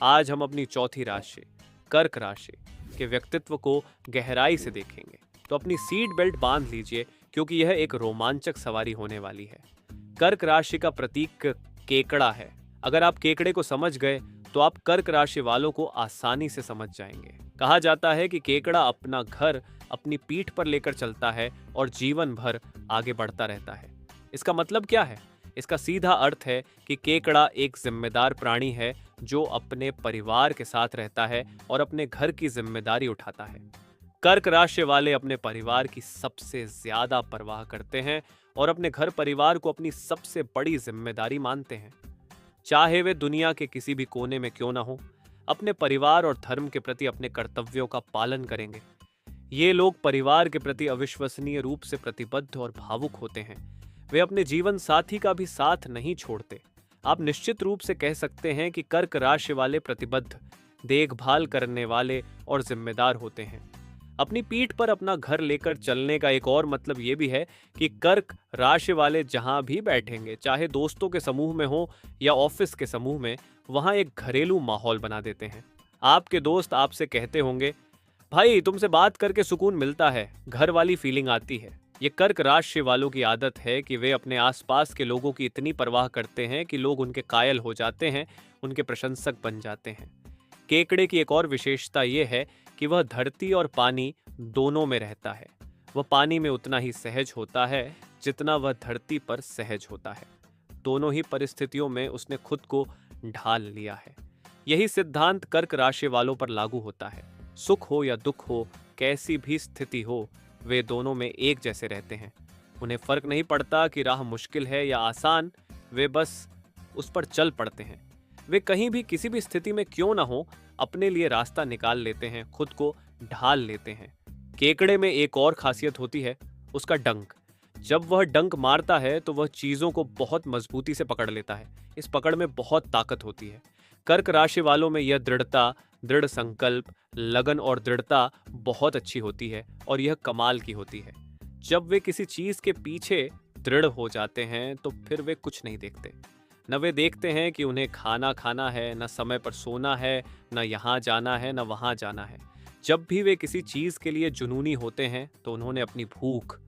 आज हम अपनी चौथी राशि कर्क राशि के व्यक्तित्व को गहराई से देखेंगे। तो अपनी सीट बेल्ट बांध लीजिए क्योंकि यह एक रोमांचक सवारी होने वाली है। कर्क राशि का प्रतीक केकड़ा है। अगर आप केकड़े को समझ गए तो आप कर्क राशि वालों को आसानी से समझ जाएंगे। कहा जाता है कि केकड़ा अपना घर अपनी पीठ पर लेकर चलता है और जीवन भर आगे बढ़ता रहता है। इसका मतलब क्या है? इसका सीधा अर्थ है कि केकड़ा एक जिम्मेदार प्राणी है जो अपने परिवार के साथ रहता है और अपने घर की जिम्मेदारी उठाता है। कर्क राशि वाले अपने परिवार की सबसे ज्यादा परवाह करते हैं और अपने घर परिवार को अपनी सबसे बड़ी जिम्मेदारी मानते हैं। चाहे वे दुनिया के किसी भी कोने में क्यों ना हो, अपने परिवार और धर्म के प्रति अपने कर्तव्यों का पालन करेंगे। ये लोग परिवार के प्रति अविश्वसनीय रूप से प्रतिबद्ध और भावुक होते हैं। वे अपने जीवन साथी का भी साथ नहीं छोड़ते। आप निश्चित रूप से कह सकते हैं कि कर्क राशि वाले प्रतिबद्ध, देखभाल करने वाले और जिम्मेदार होते हैं। अपनी पीठ पर अपना घर लेकर चलने का एक और मतलब ये भी है कि कर्क राशि वाले जहां भी बैठेंगे, चाहे दोस्तों के समूह में हो या ऑफिस के समूह में, वहां एक घरेलू माहौल बना देते हैं। आपके दोस्त आपसे कहते होंगे, भाई तुमसे बात करके सुकून मिलता है, घर वाली फीलिंग आती है। ये कर्क राशि वालों की आदत है कि वे अपने आसपास के लोगों की इतनी परवाह करते हैं कि लोग उनके कायल हो जाते हैं, उनके प्रशंसक बन जाते हैं। केकड़े की एक और विशेषता ये है कि वह धरती और पानी दोनों में रहता है। वह पानी में उतना ही सहज होता है जितना वह धरती पर सहज होता है। दोनों ही परिस्थितियों में उसने खुद को ढाल लिया है। यही सिद्धांत कर्क राशि वालों पर लागू होता है। सुख हो या दुख हो, कैसी भी स्थिति हो, वे दोनों में एक जैसे रहते हैं। उन्हें फर्क नहीं पड़ता कि राह मुश्किल है या आसान, वे बस उस पर चल पड़ते हैं। वे कहीं भी किसी भी स्थिति में क्यों ना हो, अपने लिए रास्ता निकाल लेते हैं, खुद को ढाल लेते हैं। केकड़े में एक और खासियत होती है, उसका डंक। जब वह डंक मारता है तो वह चीजों को बहुत मजबूती से पकड़ लेता है। इस पकड़ में बहुत ताकत होती है। कर्क राशि वालों में यह दृढ़ता, दृढ़ संकल्प, लगन और दृढ़ता बहुत अच्छी होती है और यह कमाल की होती है। जब वे किसी चीज के पीछे दृढ़ हो जाते हैं तो फिर वे कुछ नहीं देखते। न वे देखते हैं कि उन्हें खाना खाना है, न समय पर सोना है, न यहाँ जाना है, न वहाँ जाना है। जब भी वे किसी चीज के लिए जुनूनी होते हैं तो उन्होंने अपनी भूख,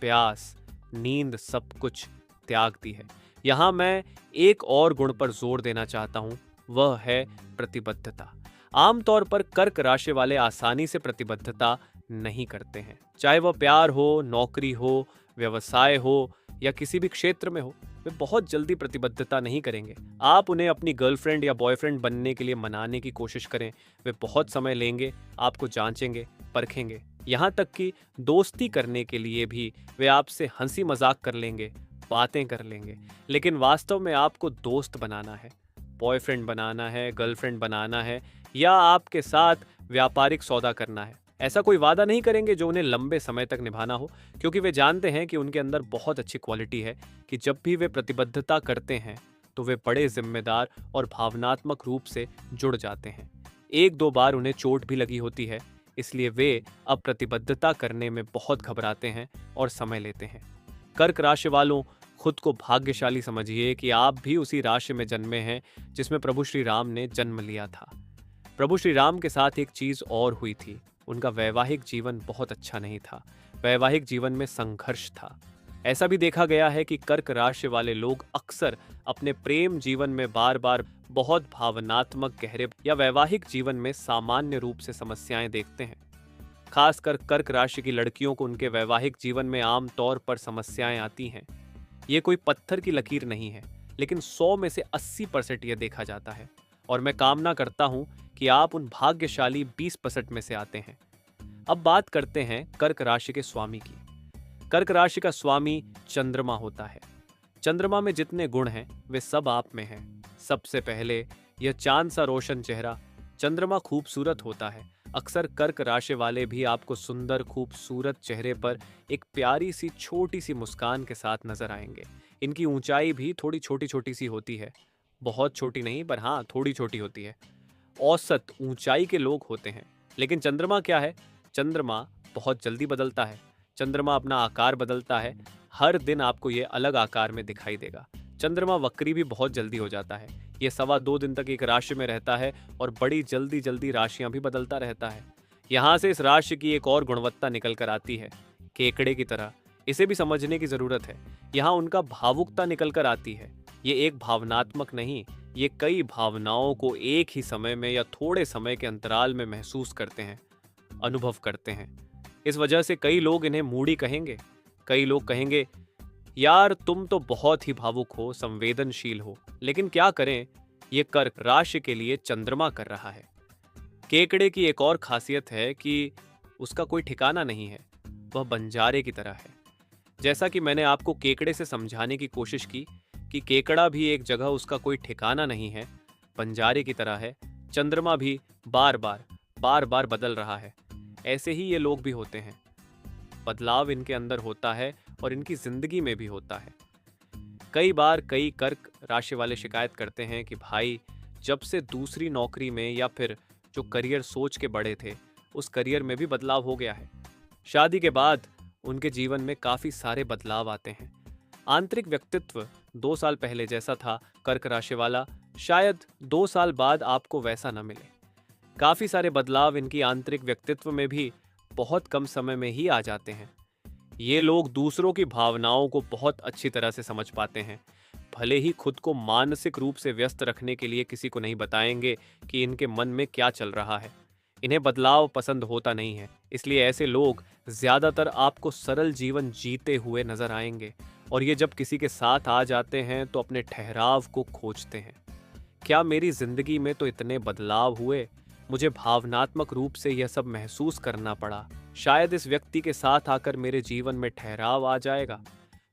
प्यास, नींद सब कुछ त्याग दी है। यहाँ मैं एक और गुण पर जोर देना चाहता हूँ, वह है प्रतिबद्धता। आमतौर पर कर्क राशि वाले आसानी से प्रतिबद्धता नहीं करते हैं। चाहे वह प्यार हो, नौकरी हो, व्यवसाय हो या किसी भी क्षेत्र में हो, वे बहुत जल्दी प्रतिबद्धता नहीं करेंगे। आप उन्हें अपनी गर्लफ्रेंड या बॉयफ्रेंड बनने के लिए मनाने की कोशिश करें, वे बहुत समय लेंगे, आपको जांचेंगे, परखेंगे। यहाँ तक कि दोस्ती करने के लिए भी वे आपसे हंसी मजाक कर लेंगे, बातें कर लेंगे। लेकिन वास्तव में आपको दोस्त बनाना है, बॉयफ्रेंड बनाना है, गर्लफ्रेंड बनाना है या आपके साथ व्यापारिक सौदा करना है, ऐसा कोई वादा नहीं करेंगे जो उन्हें लंबे समय तक निभाना हो, क्योंकि वे जानते हैं कि उनके अंदर बहुत अच्छी क्वालिटी है कि जब भी वे प्रतिबद्धता करते हैं तो वे बड़े जिम्मेदार और भावनात्मक रूप से जुड़ जाते हैं। एक दो बार उन्हें चोट भी लगी होती है, इसलिए वे अब प्रतिबद्धता करने में बहुत घबराते हैं और समय लेते हैं। कर्क राशि वालों, खुद को भाग्यशाली समझिए कि आप भी उसी राशि में जन्मे हैं जिसमें प्रभु श्री राम ने जन्म लिया था। प्रभु श्री राम के साथ एक चीज और हुई थी, उनका वैवाहिक जीवन बहुत अच्छा नहीं था। वैवाहिक जीवन में संघर्ष था। ऐसा भी देखा गया है कि कर्क राशि वाले लोग अक्सर अपने प्रेम जीवन में बार बार बहुत भावनात्मक, गहरे या वैवाहिक जीवन में सामान्य रूप से समस्याएं देखते हैं। खासकर कर्क राशि की लड़कियों को उनके वैवाहिक जीवन में आम तौर पर समस्याएं आती हैं। ये कोई पत्थर की लकीर नहीं है, लेकिन 100 में से 80% यह देखा जाता है और मैं कामना करता हूं कि आप उन भाग्यशाली 20% में से आते हैं। अब बात करते हैं कर्क राशि के स्वामी की। कर्क राशि का स्वामी चंद्रमा होता है। चंद्रमा में जितने गुण हैं वे सब आप में हैं। सबसे पहले यह चांद सा रोशन चेहरा। चंद्रमा खूबसूरत होता है। अक्सर कर्क राशि वाले भी आपको सुंदर खूबसूरत चेहरे पर एक प्यारी सी छोटी सी मुस्कान के साथ नजर आएंगे। इनकी ऊंचाई भी थोड़ी छोटी छोटी सी होती है, बहुत छोटी नहीं पर हाँ थोड़ी छोटी होती है। औसत ऊंचाई के लोग होते हैं। लेकिन चंद्रमा क्या है? चंद्रमा बहुत जल्दी बदलता है। चंद्रमा अपना आकार बदलता है। हर दिन आपको ये अलग आकार में दिखाई देगा। चंद्रमा वक्री भी बहुत जल्दी हो जाता है। ये 2.25 दिन तक एक राशि में रहता है और बड़ी जल्दी जल्दी राशियां भी बदलता रहता है। यहाँ से इस राशि की एक और गुणवत्ता निकल कर आती है, केकड़े की तरह। इसे भी समझने की जरूरत है। यहाँ उनका भावुकता निकल कर आती है। ये एक भावनात्मक नहीं, ये कई भावनाओं को एक ही समय में या थोड़े समय के अंतराल में महसूस करते हैं, अनुभव करते हैं। इस वजह से कई लोग इन्हें मूडी कहेंगे। कई लोग कहेंगे, यार तुम तो बहुत ही भावुक हो, संवेदनशील हो। लेकिन क्या करें, ये कर्क राशि के लिए चंद्रमा कर रहा है। केकड़े की एक और खासियत है कि उसका कोई ठिकाना नहीं है, वह बंजारे की तरह है। जैसा कि मैंने आपको केकड़े से समझाने की कोशिश की कि केकड़ा भी एक जगह उसका कोई ठिकाना नहीं है, बंजारे की तरह है, चंद्रमा भी बार बार बदल रहा है। ऐसे ही ये लोग भी होते हैं। बदलाव इनके अंदर होता है और इनकी जिंदगी में भी होता है। कई बार कई कर्क राशि वाले शिकायत करते हैं कि भाई, जब से दूसरी नौकरी में या फिर जो करियर सोच के बड़े थे, उस करियर में भी बदलाव हो गया है। शादी के बाद उनके जीवन में काफी सारे बदलाव आते हैं। आंतरिक व्यक्तित्व 2 साल पहले जैसा था कर्क राशि वाला, शायद 2 साल बाद आपको वैसा न मिले। काफी सारे बदलाव इनकी आंतरिक व्यक्तित्व में भी बहुत कम समय में ही आ जाते हैं। ये लोग दूसरों की भावनाओं को बहुत अच्छी तरह से समझ पाते हैं। भले ही खुद को मानसिक रूप से व्यस्त रखने के लिए किसी को नहीं बताएंगे कि इनके मन में क्या चल रहा है। इन्हें बदलाव पसंद होता नहीं है, इसलिए ऐसे लोग ज्यादातर आपको सरल जीवन जीते हुए नजर आएंगे। और ये जब किसी के साथ आ जाते हैं तो अपने ठहराव को खोजते हैं। क्या मेरी जिंदगी में तो इतने बदलाव हुए, मुझे भावनात्मक रूप से यह सब महसूस करना पड़ा, शायद इस व्यक्ति के साथ आकर मेरे जीवन में ठहराव आ जाएगा।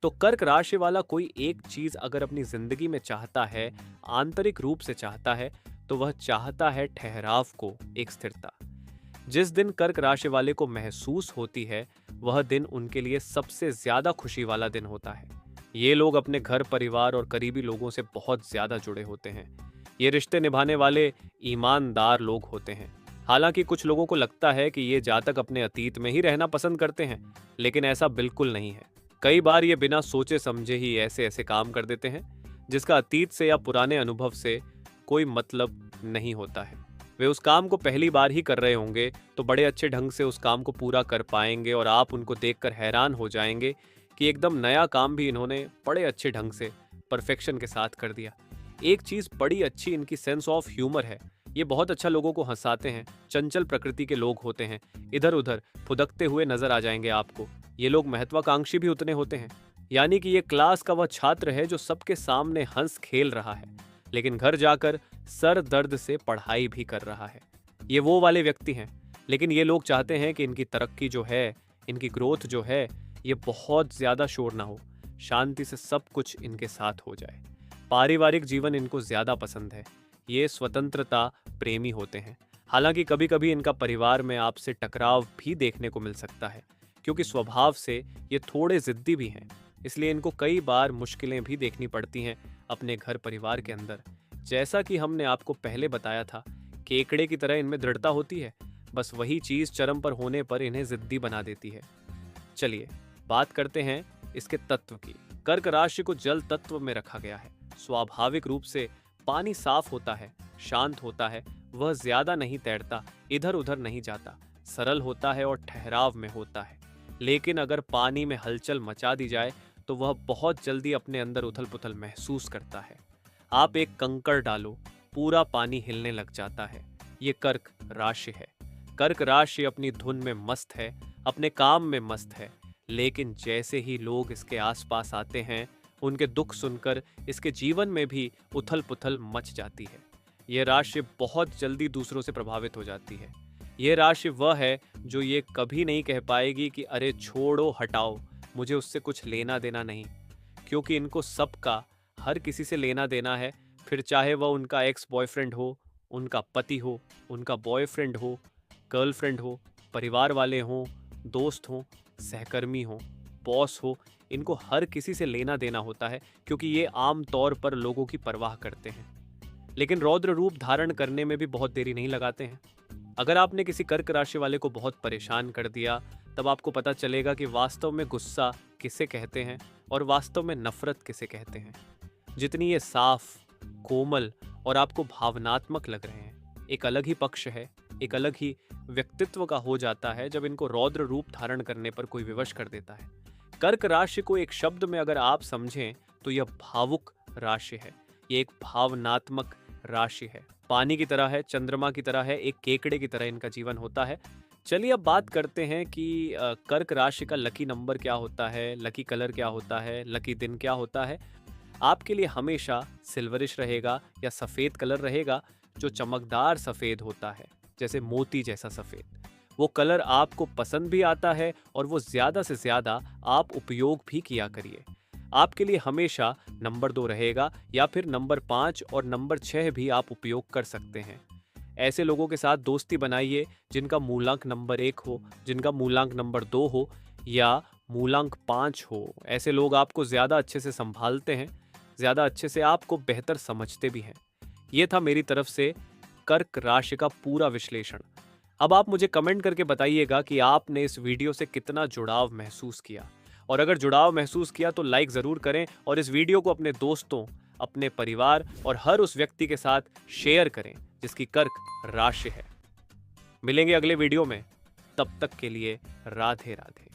तो कर्क राशि वाला कोई एक चीज अगर अपनी जिंदगी में चाहता है, आंतरिक रूप से चाहता है, तो वह चाहता है ठहराव को, एक स्थिरता। जिस दिन कर्क राशि वाले को महसूस होती है, वह दिन उनके लिए सबसे ज्यादा खुशी वाला दिन होता है। ये लोग अपने घर परिवार और करीबी लोगों से बहुत ज्यादा जुड़े होते हैं। ये रिश्ते निभाने वाले ईमानदार लोग होते हैं। हालांकि कुछ लोगों को लगता है कि ये जातक अपने अतीत में ही रहना पसंद करते हैं, लेकिन ऐसा बिल्कुल नहीं है। कई बार ये बिना सोचे समझे ही ऐसे ऐसे काम कर देते हैं जिसका अतीत से या पुराने अनुभव से कोई मतलब नहीं होता है। वे उस काम को पहली बार ही कर रहे होंगे तो बड़े अच्छे ढंग से उस काम को पूरा कर पाएंगे और आप उनको देखकर हैरान हो जाएंगे कि एकदम नया काम भी इन्होंने बड़े अच्छे ढंग से परफेक्शन के साथ कर दिया। एक चीज बड़ी अच्छी इनकी सेंस ऑफ ह्यूमर है। ये बहुत अच्छा लोगों को हंसाते हैं। चंचल प्रकृति के लोग होते हैं, इधर उधर फुदकते हुए नजर आ जाएंगे आपको। ये लोग महत्वाकांक्षी भी उतने होते हैं। यानी कि ये क्लास का वह छात्र है जो सबके सामने हंस खेल रहा है, लेकिन घर जाकर सर दर्द से पढ़ाई भी कर रहा है। ये वो वाले व्यक्ति हैं। लेकिन ये लोग चाहते हैं कि इनकी तरक्की जो है, इनकी ग्रोथ जो है, ये बहुत ज्यादा शोर ना हो, शांति से सब कुछ इनके साथ हो जाए। पारिवारिक जीवन इनको ज्यादा पसंद है। ये स्वतंत्रता प्रेमी होते हैं। हालांकि कभी कभी इनका परिवार में आपसे टकराव भी देखने को मिल सकता है, क्योंकि स्वभाव से ये थोड़े जिद्दी भी हैं। इसलिए इनको कई बार मुश्किलें भी देखनी पड़ती हैं अपने घर परिवार के अंदर। जैसा कि हमने आपको पहले बताया था, केकड़े की तरह इनमें दृढ़ता होती है, बस वही चीज चरम पर होने पर इन्हें जिद्दी बना देती है। चलिए बात करते हैं इसके तत्व की। कर्क राशि को जल तत्व में रखा गया है। स्वाभाविक रूप से पानी साफ होता है, शांत होता है, वह ज्यादा नहीं तैरता, इधर उधर नहीं जाता, सरल होता है और ठहराव में होता है। लेकिन अगर पानी में हलचल मचा दी जाए तो वह बहुत जल्दी अपने अंदर उथल पुथल महसूस करता है। आप एक कंकड़ डालो, पूरा पानी हिलने लग जाता है। ये कर्क राशि है। कर्क राशि अपनी धुन में मस्त है, अपने काम में मस्त है। लेकिन जैसे ही लोग इसके आसपास आते हैं, उनके दुख सुनकर इसके जीवन में भी उथल पुथल मच जाती है। यह राशि बहुत जल्दी दूसरों से प्रभावित हो जाती है। यह राशि वह है जो ये कभी नहीं कह पाएगी कि अरे छोड़ो हटाओ, मुझे उससे कुछ लेना देना नहीं, क्योंकि इनको सबका हर किसी से लेना देना है। फिर चाहे वह उनका एक्स बॉयफ्रेंड हो, उनका पति हो, उनका बॉयफ्रेंड हो, गर्लफ्रेंड हो, परिवार वाले हों, दोस्त हों, सहकर्मी हो, बॉस हो, इनको हर किसी से लेना देना होता है, क्योंकि ये आम तौर पर लोगों की परवाह करते हैं। लेकिन रौद्र रूप धारण करने में भी बहुत देरी नहीं लगाते हैं। अगर आपने किसी कर्क राशि वाले को बहुत परेशान कर दिया, तब आपको पता चलेगा कि वास्तव में गुस्सा किसे कहते हैं और वास्तव में नफरत किसे कहते हैं। जितनी ये साफ, कोमल और आपको भावनात्मक लग रहे हैं। एक अलग ही पक्ष है, एक अलग ही व्यक्तित्व का हो जाता है जब इनको रौद्र रूप धारण करने पर कोई विवश कर देता है। कर्क राशि को एक शब्द में अगर आप समझें तो यह भावुक राशि है। ये एक भावनात्मक राशि है। पानी की तरह है, चंद्रमा की तरह है, एक केकड़े की तरह इनका जीवन होता है। चलिए अब बात करते हैं कि कर्क राशि का लकी नंबर क्या होता है, लकी कलर क्या होता है, लकी दिन क्या होता है। आपके लिए हमेशा सिल्वरिश रहेगा या सफ़ेद कलर रहेगा, जो चमकदार सफ़ेद होता है, जैसे मोती जैसा सफ़ेद। वो कलर आपको पसंद भी आता है और वो ज़्यादा से ज़्यादा आप उपयोग भी किया करिए। आपके लिए हमेशा नंबर 2 रहेगा या फिर नंबर 5 और नंबर 6 भी आप उपयोग कर सकते हैं। ऐसे लोगों के साथ दोस्ती बनाइए जिनका मूलांक नंबर 1 हो, जिनका मूलांक नंबर 2 हो या मूलांक 5 हो। ऐसे लोग आपको ज़्यादा अच्छे से संभालते हैं, ज़्यादा अच्छे से आपको बेहतर समझते भी हैं। ये था मेरी तरफ से कर्क राशि का पूरा विश्लेषण। अब आप मुझे कमेंट करके बताइएगा कि आपने इस वीडियो से कितना जुड़ाव महसूस किया, और अगर जुड़ाव महसूस किया तो लाइक ज़रूर करें और इस वीडियो को अपने दोस्तों, अपने परिवार और हर उस व्यक्ति के साथ शेयर करें जिसकी कर्क राशि है। मिलेंगे अगले वीडियो में, तब तक के लिए राधे राधे।